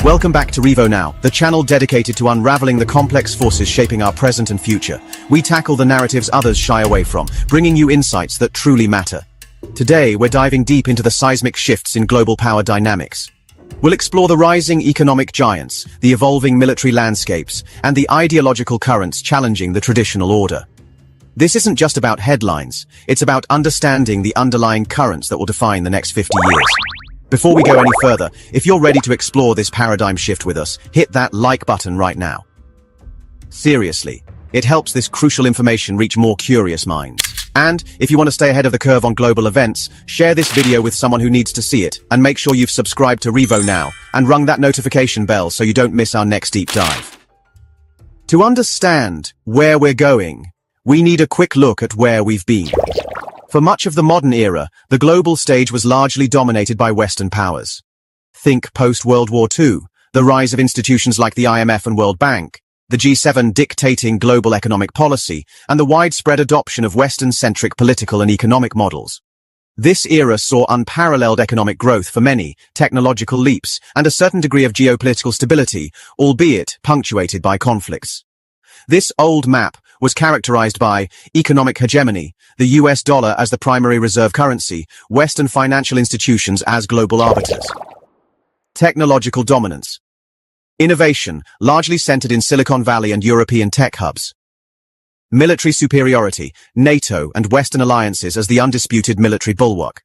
Welcome back to Revo Now, the channel dedicated to unraveling the complex forces shaping our present and future. We tackle the narratives others shy away from, bringing you insights that truly matter. Today, we're diving deep into the seismic shifts in global power dynamics. We'll explore the rising economic giants, the evolving military landscapes, and the ideological currents challenging the traditional order. This isn't just about headlines, it's about understanding the underlying currents that will define the next 50 years. Before we go any further, if you're ready to explore this paradigm shift with us, hit that like button right now. Seriously, it helps this crucial information reach more curious minds. And if you want to stay ahead of the curve on global events, share this video with someone who needs to see it, and make sure you've subscribed to Revo Now and rung that notification bell so you don't miss our next deep dive. To understand where we're going, we need a quick look at where we've been. For much of the modern era, the global stage was largely dominated by Western powers. Think post-World War II, the rise of institutions like the IMF and World Bank, the G7 dictating global economic policy, and the widespread adoption of Western-centric political and economic models. This era saw unparalleled economic growth for many, technological leaps, and a certain degree of geopolitical stability, albeit punctuated by conflicts. This old map was characterized by economic hegemony, the US dollar as the primary reserve currency, Western financial institutions as global arbiters. Technological dominance. Innovation, largely centered in Silicon Valley and European tech hubs. Military superiority, NATO and Western alliances as the undisputed military bulwark.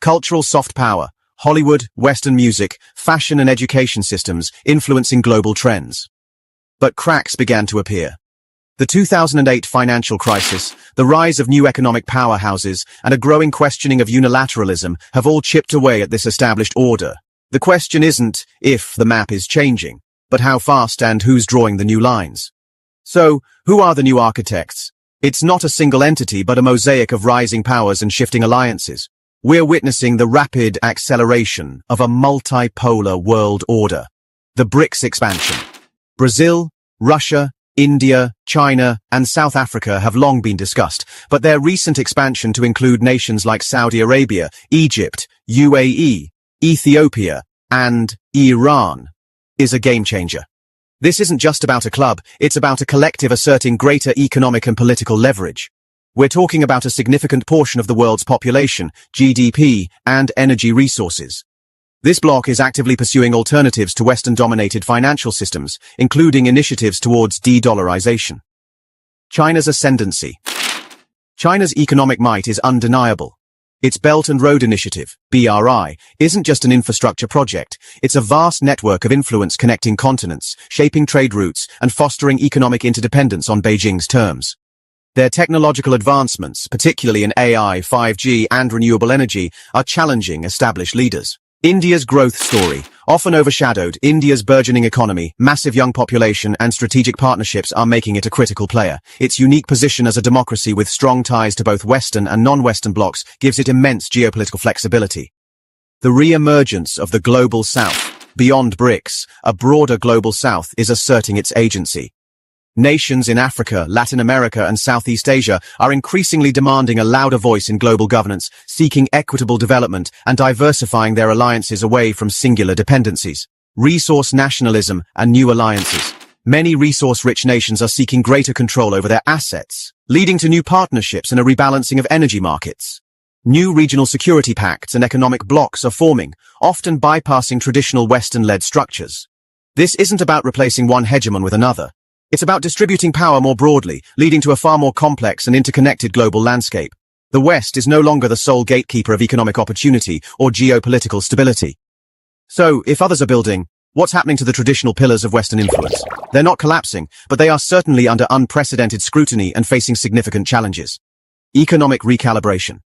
Cultural soft power, Hollywood, Western music, fashion and education systems influencing global trends. But cracks began to appear. The 2008 financial crisis, the rise of new economic powerhouses, and a growing questioning of unilateralism have all chipped away at this established order. The question isn't if the map is changing, but how fast and who's drawing the new lines. So, who are the new architects? It's not a single entity, but a mosaic of rising powers and shifting alliances. We're witnessing the rapid acceleration of a multipolar world order. The BRICS expansion. Brazil, Russia, India, China, and South Africa have long been discussed, but their recent expansion to include nations like Saudi Arabia, Egypt, UAE, Ethiopia, and Iran is a game-changer. This isn't just about a club, it's about a collective asserting greater economic and political leverage. We're talking about a significant portion of the world's population, GDP, and energy resources. This bloc is actively pursuing alternatives to Western-dominated financial systems, including initiatives towards de-dollarization. China's ascendancy. China's economic might is undeniable. Its Belt and Road Initiative, BRI, isn't just an infrastructure project, it's a vast network of influence connecting continents, shaping trade routes, and fostering economic interdependence on Beijing's terms. Their technological advancements, particularly in AI, 5G, and renewable energy, are challenging established leaders. India's growth story, often overshadowed, India's burgeoning economy, massive young population, and strategic partnerships are making it a critical player. Its unique position as a democracy with strong ties to both Western and non-Western blocs gives it immense geopolitical flexibility. The re-emergence of the Global South. Beyond BRICS, a broader Global South is asserting its agency. Nations in Africa, Latin America, and Southeast Asia are increasingly demanding a louder voice in global governance, seeking equitable development and diversifying their alliances away from singular dependencies. Resource nationalism and new alliances. Many resource-rich nations are seeking greater control over their assets, leading to new partnerships and a rebalancing of energy markets. New regional security pacts and economic blocs are forming, often bypassing traditional Western-led structures. This isn't about replacing one hegemon with another. It's about distributing power more broadly, leading to a far more complex and interconnected global landscape. The West is no longer the sole gatekeeper of economic opportunity or geopolitical stability. So, if others are building, what's happening to the traditional pillars of Western influence? They're not collapsing, but they are certainly under unprecedented scrutiny and facing significant challenges. Economic recalibration.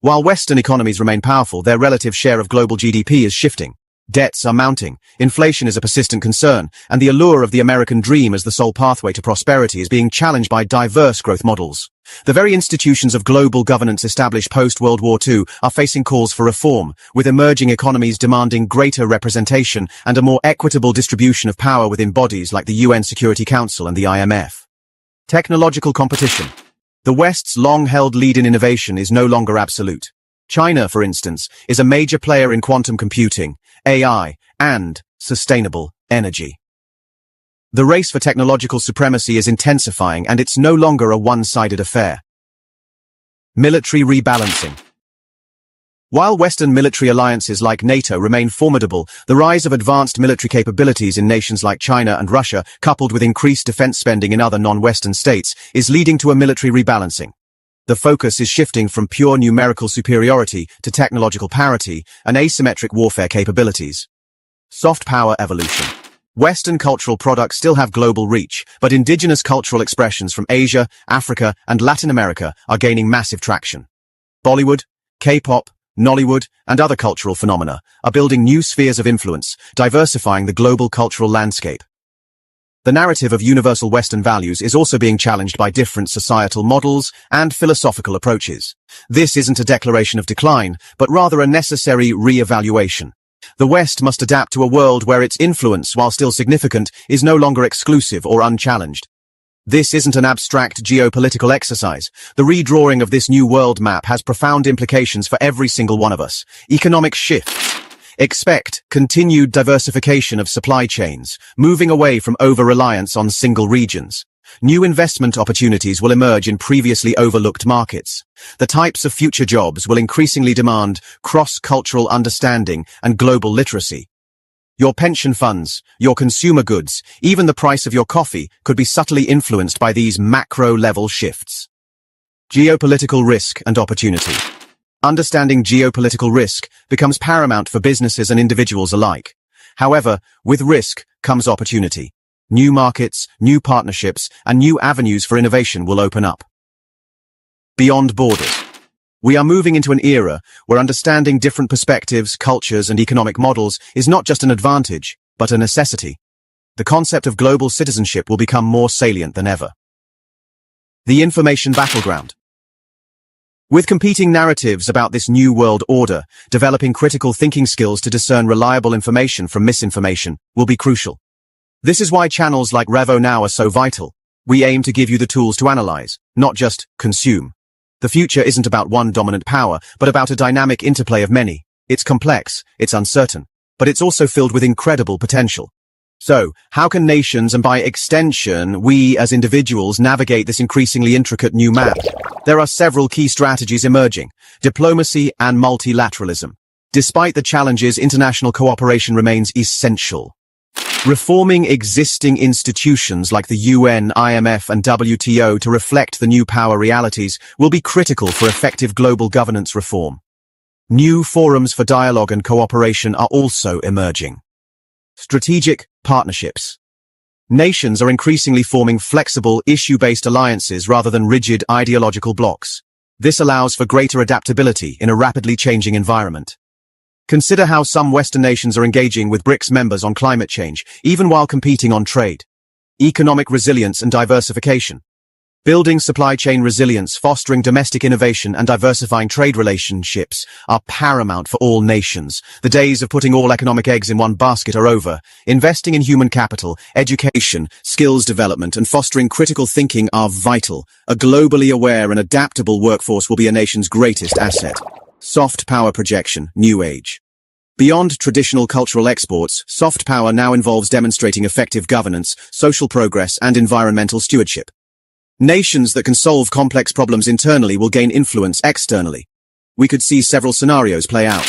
While Western economies remain powerful, their relative share of global GDP is shifting. Debts are mounting, inflation is a persistent concern, and the allure of the American dream as the sole pathway to prosperity is being challenged by diverse growth models. The very institutions of global governance established post-World War II are facing calls for reform, with emerging economies demanding greater representation and a more equitable distribution of power within bodies like the UN Security Council and the IMF. Technological competition. The West's long-held lead in innovation is no longer absolute. China, for instance, is a major player in quantum computing, AI, and sustainable energy. The race for technological supremacy is intensifying, and it's no longer a one-sided affair. Military rebalancing. While Western military alliances like NATO remain formidable, the rise of advanced military capabilities in nations like China and Russia, coupled with increased defense spending in other non-Western states, is leading to a military rebalancing. The focus is shifting from pure numerical superiority to technological parity and asymmetric warfare capabilities. Soft power evolution. Western cultural products still have global reach, but indigenous cultural expressions from Asia, Africa, and Latin America are gaining massive traction. Bollywood, K-pop, Nollywood, and other cultural phenomena are building new spheres of influence, diversifying the global cultural landscape. The narrative of universal Western values is also being challenged by different societal models and philosophical approaches. This isn't a declaration of decline, but rather a necessary re-evaluation. The West must adapt to a world where its influence, while still significant, is no longer exclusive or unchallenged. This isn't an abstract geopolitical exercise. The redrawing of this new world map has profound implications for every single one of us. Economic shifts. Expect continued diversification of supply chains, moving away from over-reliance on single regions. New investment opportunities will emerge in previously overlooked markets. The types of future jobs will increasingly demand cross-cultural understanding and global literacy. Your pension funds, your consumer goods, even the price of your coffee could be subtly influenced by these macro-level shifts. Geopolitical risk and opportunity. Understanding geopolitical risk becomes paramount for businesses and individuals alike. However, with risk comes opportunity. New markets, new partnerships, and new avenues for innovation will open up. Beyond borders. We are moving into an era where understanding different perspectives, cultures, and economic models is not just an advantage, but a necessity. The concept of global citizenship will become more salient than ever. The information battleground. With competing narratives about this new world order, developing critical thinking skills to discern reliable information from misinformation will be crucial. This is why channels like Revo Now are so vital. We aim to give you the tools to analyze, not just consume. The future isn't about one dominant power, but about a dynamic interplay of many. It's complex, it's uncertain, but it's also filled with incredible potential. So, how can nations, and by extension, we as individuals, navigate this increasingly intricate new map? There are several key strategies emerging: diplomacy and multilateralism. Despite the challenges, international cooperation remains essential. Reforming existing institutions like the UN, IMF, and WTO to reflect the new power realities will be critical for effective global governance reform. New forums for dialogue and cooperation are also emerging. Strategic partnerships. Nations are increasingly forming flexible, issue-based alliances rather than rigid ideological blocs. This allows for greater adaptability in a rapidly changing environment. Consider how some Western nations are engaging with BRICS members on climate change, even while competing on trade. Economic resilience and diversification. Building supply chain resilience, fostering domestic innovation, and diversifying trade relationships are paramount for all nations. The days of putting all economic eggs in one basket are over. Investing in human capital, education, skills development, and fostering critical thinking are vital. A globally aware and adaptable workforce will be a nation's greatest asset. Soft power projection, new age. Beyond traditional cultural exports, soft power now involves demonstrating effective governance, social progress, and environmental stewardship. Nations that can solve complex problems internally will gain influence externally. We could see several scenarios play out.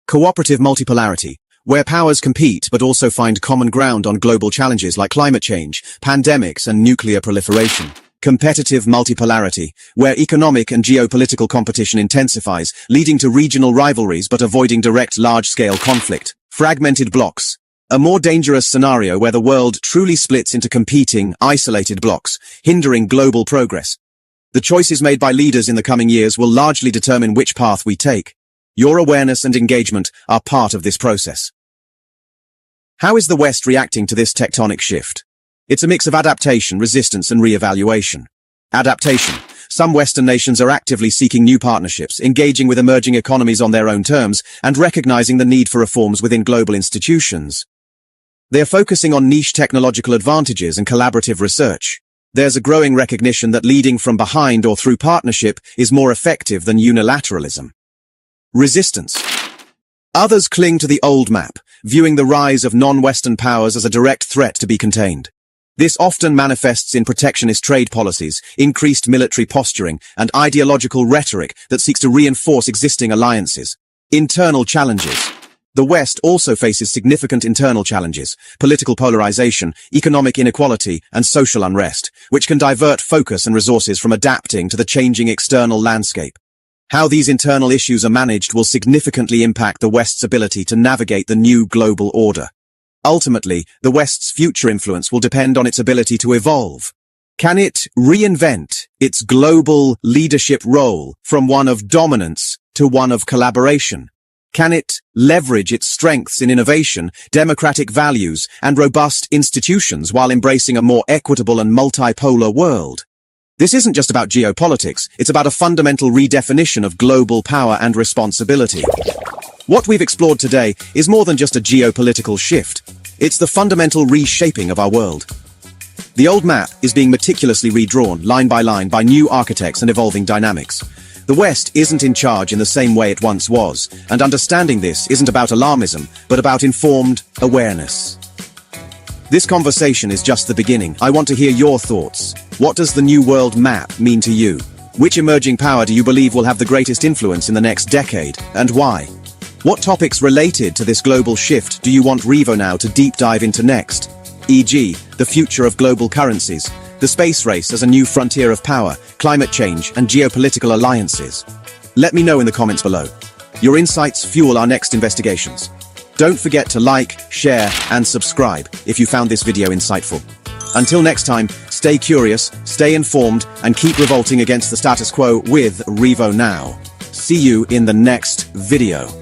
Cooperative multipolarity, where powers compete but also find common ground on global challenges like climate change, pandemics, and nuclear proliferation. Competitive multipolarity, where economic and geopolitical competition intensifies, leading to regional rivalries but avoiding direct large-scale conflict. Fragmented blocks. A more dangerous scenario where the world truly splits into competing, isolated blocks, hindering global progress. The choices made by leaders in the coming years will largely determine which path we take. Your awareness and engagement are part of this process. How is the West reacting to this tectonic shift? It's a mix of adaptation, resistance, and re-evaluation. Adaptation. Some Western nations are actively seeking new partnerships, engaging with emerging economies on their own terms, and recognizing the need for reforms within global institutions. They are focusing on niche technological advantages and collaborative research. There's a growing recognition that leading from behind or through partnership is more effective than unilateralism. Resistance. Others cling to the old map, viewing the rise of non-Western powers as a direct threat to be contained. This often manifests in protectionist trade policies, increased military posturing, and ideological rhetoric that seeks to reinforce existing alliances. Internal challenges. The West also faces significant internal challenges: political polarization, economic inequality, and social unrest, which can divert focus and resources from adapting to the changing external landscape. How these internal issues are managed will significantly impact the West's ability to navigate the new global order. Ultimately, the West's future influence will depend on its ability to evolve. Can it reinvent its global leadership role from one of dominance to one of collaboration? Can it leverage its strengths in innovation, democratic values, and robust institutions while embracing a more equitable and multipolar world? This isn't just about geopolitics, it's about a fundamental redefinition of global power and responsibility. What we've explored today is more than just a geopolitical shift. It's the fundamental reshaping of our world. The old map is being meticulously redrawn, line by line, by new architects and evolving dynamics. The West isn't in charge in the same way it once was, and understanding this isn't about alarmism, but about informed awareness. This conversation is just the beginning. I want to hear your thoughts. What does the new world map mean to you? Which emerging power do you believe will have the greatest influence in the next decade, and why? What topics related to this global shift do you want Revo Now to deep dive into next? E.g., the future of global currencies, the space race as a new frontier of power, climate change, and geopolitical alliances. Let me know in the comments below. Your insights fuel our next investigations. Don't forget to like, share, and subscribe if you found this video insightful. Until next time, stay curious, stay informed, and keep revolting against the status quo with Revo Now. See you in the next video.